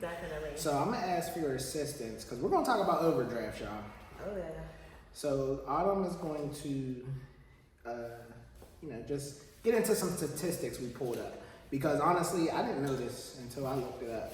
Definitely. So I'm going to ask for your assistance because we're going to talk about overdraft, y'all. Oh, yeah. So Autumn is going to, just get into some statistics we pulled up. Because honestly, I didn't know this until I looked it up.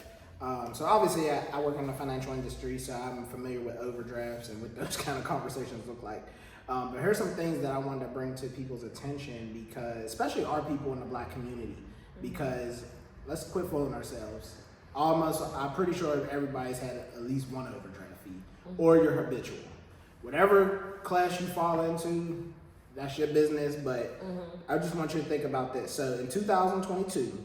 So obviously, I work in the financial industry, so I'm familiar with overdrafts and what those kind of conversations look like. But here's some things that I wanted to bring to people's attention because, especially our people in the Black community, because let's quit fooling ourselves. I'm pretty sure everybody's had at least one overdraft fee, or you're habitual. Whatever class you fall into, that's your business, but I just want you to think about this. So in 2022,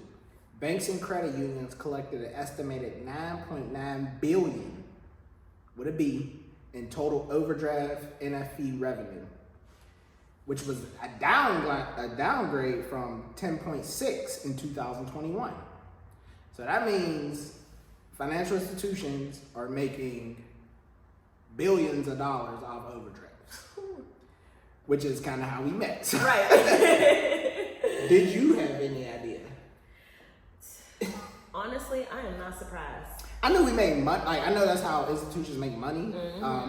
banks and credit unions collected an estimated $9.9 billion, with a B, in total overdraft NFE revenue, which was a downgrade from 10.6 in 2021. So that means financial institutions are making billions of dollars off overdrafts. Which is kind of how we met. Right. Did you have any idea? Honestly, I am not surprised. I knew we made money. Like, I know that's how institutions make money.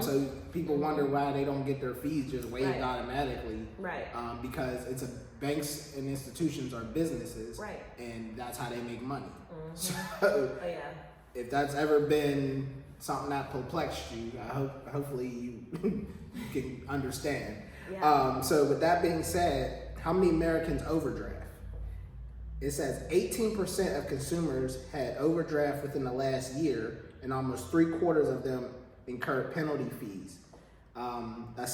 So people wonder why they don't get their fees just waived automatically. Right. Because banks and institutions are businesses. Right. And that's how they make money. So if that's ever been something that perplexed you, hopefully you can understand. Yeah. So with that being said, how many Americans overdraft? It says 18% of consumers had overdraft within the last year, and almost 3/4 of them incurred penalty fees. That's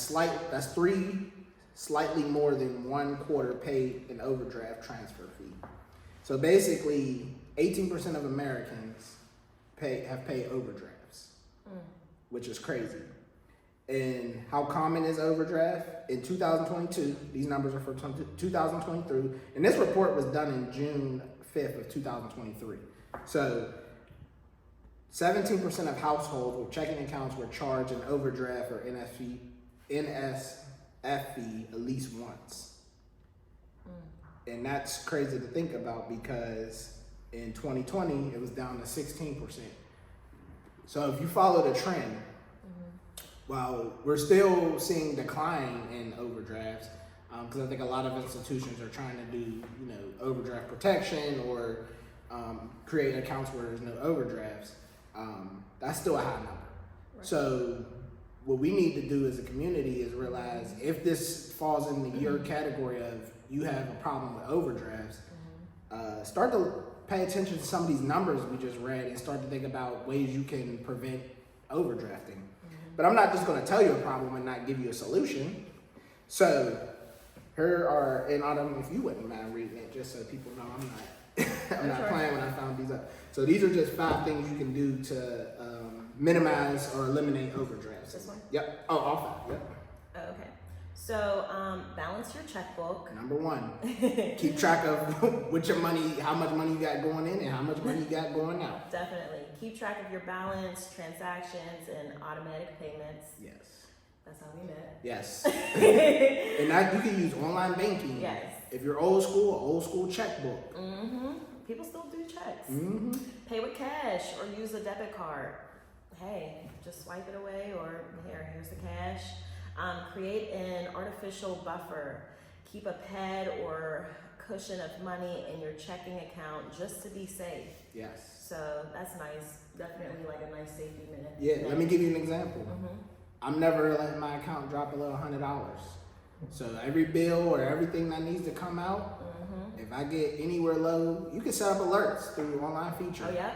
slightly more than 1/4 paid an overdraft transfer fee. So basically, 18% of Americans have paid overdrafts, which is crazy. And how common is overdraft? In 2022, these numbers are for 2023, and this report was done in June 5th of 2023. So 17% of households with checking accounts were charged an overdraft or NSF fee at least once. And that's crazy to think about because in 2020, it was down to 16%. So if you follow the trend, well, we're still seeing decline in overdrafts because I think a lot of institutions are trying to do, overdraft protection or create accounts where there's no overdrafts. That's still a high number. Right. So what we need to do as a community is realize if this falls in your category of you have a problem with overdrafts, start to pay attention to some of these numbers we just read and start to think about ways you can prevent overdrafting. But I'm not just going to tell you a problem and not give you a solution. So here are, and Autumn, if you wouldn't mind reading it, just so people know I'm not playing when I found these up. So these are just 5 things you can do to minimize or eliminate overdrafts. This one? Yep. Oh, all 5. Yep. Oh, okay. So balance your checkbook. Number 1, keep track of how much money you got going in and how much money you got going out. Definitely. Keep track of your balance, transactions, and automatic payments. Yes. That's how we met. Yes. And that you can use online banking. Yes. If you're old school checkbook. People still do checks. Mm-hmm. Pay with cash or use a debit card. Hey, just swipe it away or here's the cash. Create an artificial buffer. Keep a pad or cushion of money in your checking account just to be safe. Yes. So that's nice. Definitely like a nice safety net. Yeah, let me give you an example. Mm-hmm. I'm never letting my account drop below $100. So every bill or everything that needs to come out, if I get anywhere low, you can set up alerts through online feature. Oh yeah?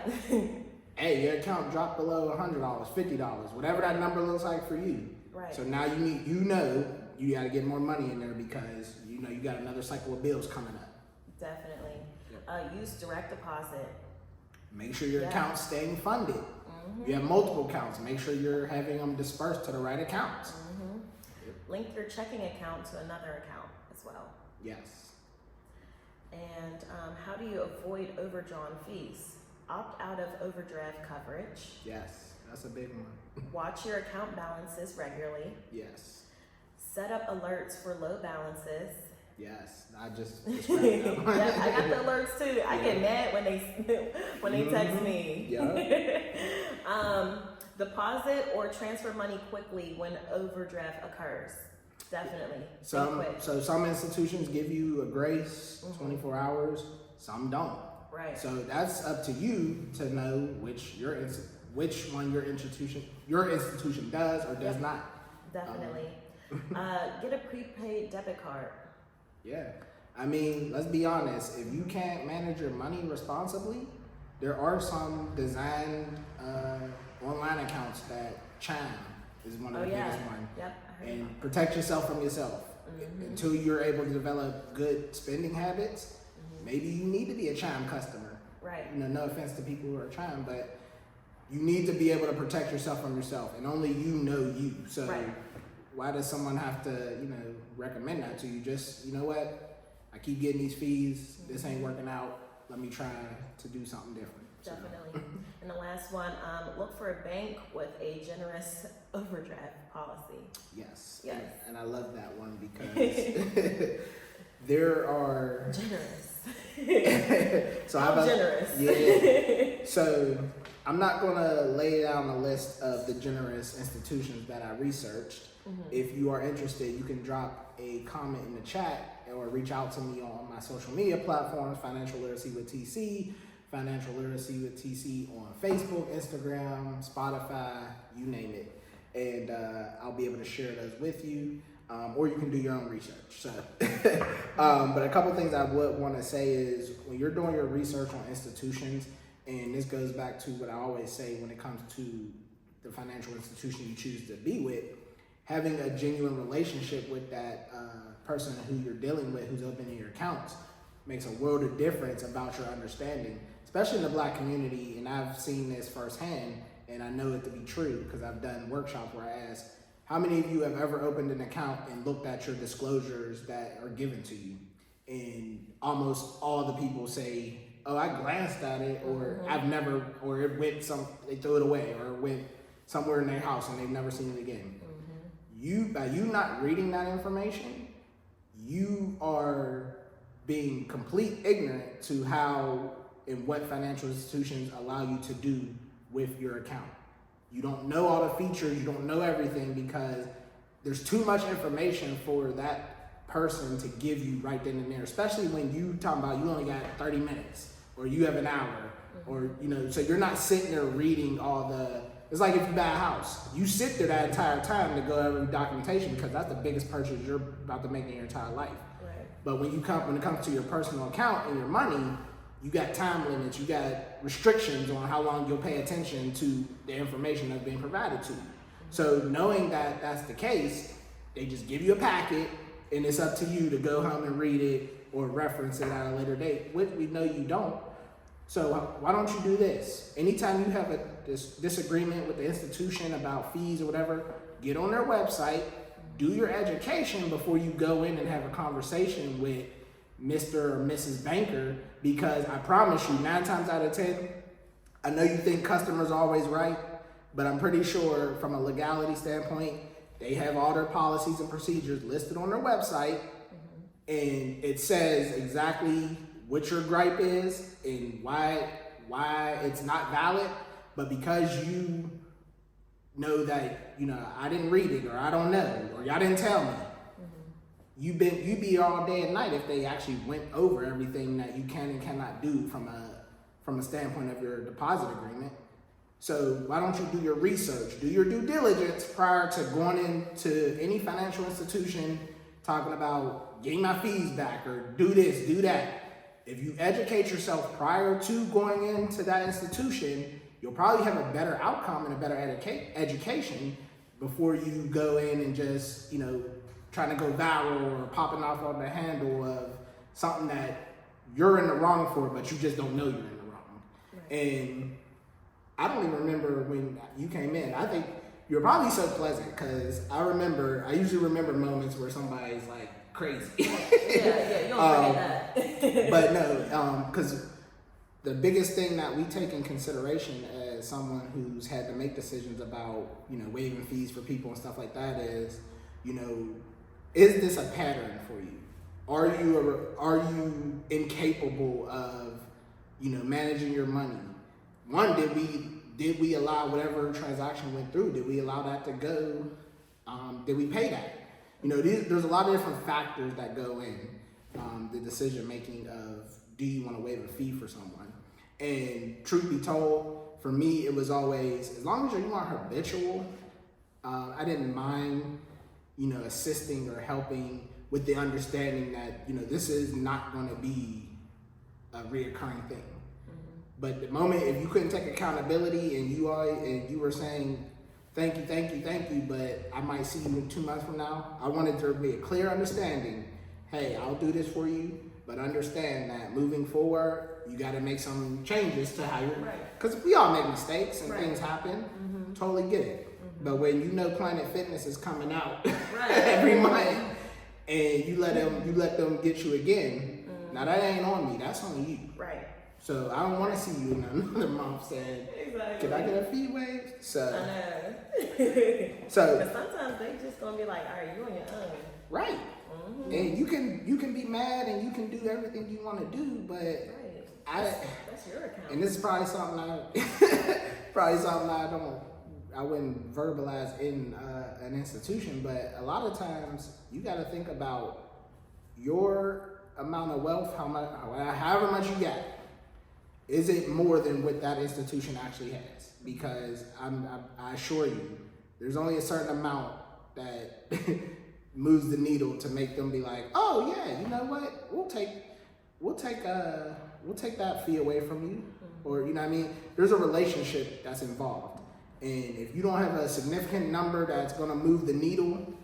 Hey, your account dropped below $100, $50, whatever that number looks like for you. Right. So now you got to get more money in there because you got another cycle of bills coming up. Definitely. Yep. Use direct deposit. Make sure your account's staying funded. You have multiple accounts. Make sure you're having them dispersed to the right accounts. Yep. Link your checking account to another account as well. Yes. And how do you avoid overdrawn fees? Opt out of overdraft coverage. Yes, that's a big one. Watch your account balances regularly. Yes. Set up alerts for low balances. Yes, I just described that one. Yeah, I got the alerts too. I get mad when they text me. Yeah. Deposit or transfer money quickly when overdraft occurs. Definitely. Some institutions give you a grace, 24 hours. Some don't. Right. So that's up to you to know which one your institution does or does not. Definitely. Get a prepaid debit card. Yeah. I mean, let's be honest. If you can't manage your money responsibly, there are some designed online accounts that Chime is one of the biggest ones. Yep. And protect yourself from yourself. Until you're able to develop good spending habits, maybe you need to be a Chime customer. Right. You know, no offense to people who are Chime, but you need to be able to protect yourself from yourself, and only you know you. So why does someone have to, recommend that to you? Just, you know what? I keep getting these fees. This ain't working out. Let me try to do something different. Definitely. And the last one, look for a bank with a generous overdraft policy. Yes. Yes. And I love that one because there are generous. So I'm generous. Yeah. So I'm not gonna lay down a list of the generous institutions that I researched. If you are interested, you can drop a comment in the chat or reach out to me on my social media platforms, Financial Literacy with TC, Financial Literacy with TC on Facebook, Instagram, Spotify, you name it. And I'll be able to share those with you. Or you can do your own research. So, but a couple things I would want to say is when you're doing your research on institutions, and this goes back to what I always say when it comes to the financial institution you choose to be with, having a genuine relationship with that person who you're dealing with, who's opening your accounts, makes a world of difference about your understanding, especially in the Black community. And I've seen this firsthand, and I know it to be true because I've done workshops where I ask, how many of you have ever opened an account and looked at your disclosures that are given to you? And almost all the people say, oh, I glanced at it, or I've never, or it went they threw it away, or it went somewhere in their house and they've never seen it again. By you not reading that information, you are being complete ignorant to how and what financial institutions allow you to do with your account. You don't know all the features, you don't know everything because there's too much information for that person to give you right then and there, especially when you talking about you only got 30 minutes or you have an hour or, so you're not sitting there reading all it's like if you buy a house, you sit there that entire time to go over documentation because that's the biggest purchase you're about to make in your entire life. Right. But when it comes to your personal account and your money, you got time limits, you got restrictions on how long you'll pay attention to the information that's being provided to you. So knowing that that's the case, they just give you a packet and it's up to you to go home and read it or reference it at a later date, which we know you don't. So why don't you do this? Anytime you have a disagreement with the institution about fees or whatever, get on their website, do your education before you go in and have a conversation with Mr. or Mrs. Banker, because I promise you, 9 times out of 10, I know you think customers are always right, but I'm pretty sure from a legality standpoint, they have all their policies and procedures listed on their website, and it says exactly what your gripe is and why it's not valid. But because you know that I didn't read it, or I don't know, or y'all didn't tell me, you be all day and night if they actually went over everything that you can and cannot do from a standpoint of your deposit agreement. So why don't you do your research, do your due diligence prior to going into any financial institution talking about getting my fees back or do this, do that. If you educate yourself prior to going into that institution, you'll probably have a better outcome and a better education before you go in and just, trying to go viral or popping off on the handle of something that you're in the wrong for, but you just don't know you're in the wrong. Right. And I don't even remember when you came in. I think you're probably so pleasant because I usually remember moments where somebody's like crazy. Yeah, you don't forget that. But no, because the biggest thing that we take in consideration as someone who's had to make decisions about, waiving fees for people and stuff like that is, is this a pattern for you? Are you incapable of, managing your money? One, did we allow whatever transaction went through? Did we allow that to go? Did we pay that? There's a lot of different factors that go in the decision making of, do you want to waive a fee for someone? And truth be told, for me, it was always, as long as you aren't habitual, I didn't mind, assisting or helping with the understanding that, this is not going to be a reoccurring thing. But the moment, if you couldn't take accountability and you were saying, thank you, but I might see you in 2 months from now, I wanted there to be a clear understanding. Hey, I'll do this for you, but understand that moving forward, you got to make some changes to how you're, because we all make mistakes and things happen. Totally get it. But when Planet Fitness is coming out every month, and you let them get you again, now that ain't on me, that's on you. Right. So I don't want to see you in another month saying, "Can I get a fee waived?" So I know. So but sometimes they just gonna be like, "All right, you on your own." Right. And you can be mad and you can do everything you want to do, but that's your account. And this is probably something I wouldn't verbalize in an institution, but a lot of times you got to think about your amount of wealth, however much you got. Is it more than what that institution actually has? Because I assure you, there's only a certain amount that moves the needle to make them be like, oh yeah, you know what? We'll take that fee away from you, or you know what I mean. There's a relationship that's involved, and if you don't have a significant number that's going to move the needle,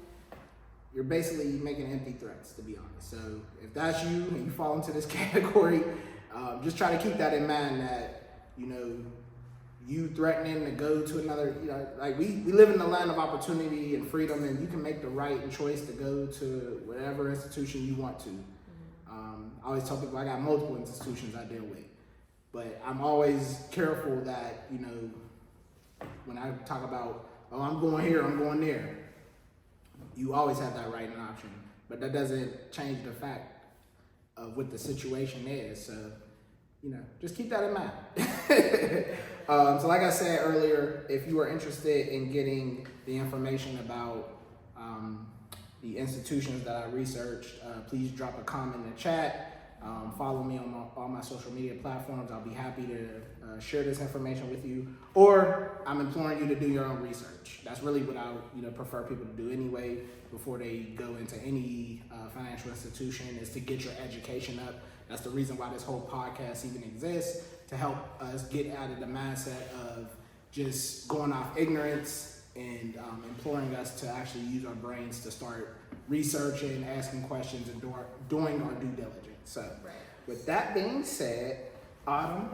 you're basically making empty threats, to be honest. So if that's you and you fall into this category, just try to keep that in mind that, you threatening to go to another, like we live in the land of opportunity and freedom, and you can make the right choice to go to whatever institution you want to. I always tell people I got multiple institutions I deal with, but I'm always careful that, when I talk about, oh, I'm going here, I'm going there, you always have that right and option, but that doesn't change the fact of what the situation is. So, just keep that in mind. So like I said earlier, if you are interested in getting the information about the institutions that I researched, please drop a comment in the chat. Follow me on all my social media platforms. I'll be happy to share this information with you. Or I'm imploring you to do your own research. That's really what I would prefer people to do anyway before they go into any financial institution, is to get your education up. That's the reason why this whole podcast even exists, to help us get out of the mindset of just going off ignorance and imploring us to actually use our brains to start researching, asking questions, and doing our due diligence. So with that being said, Autumn,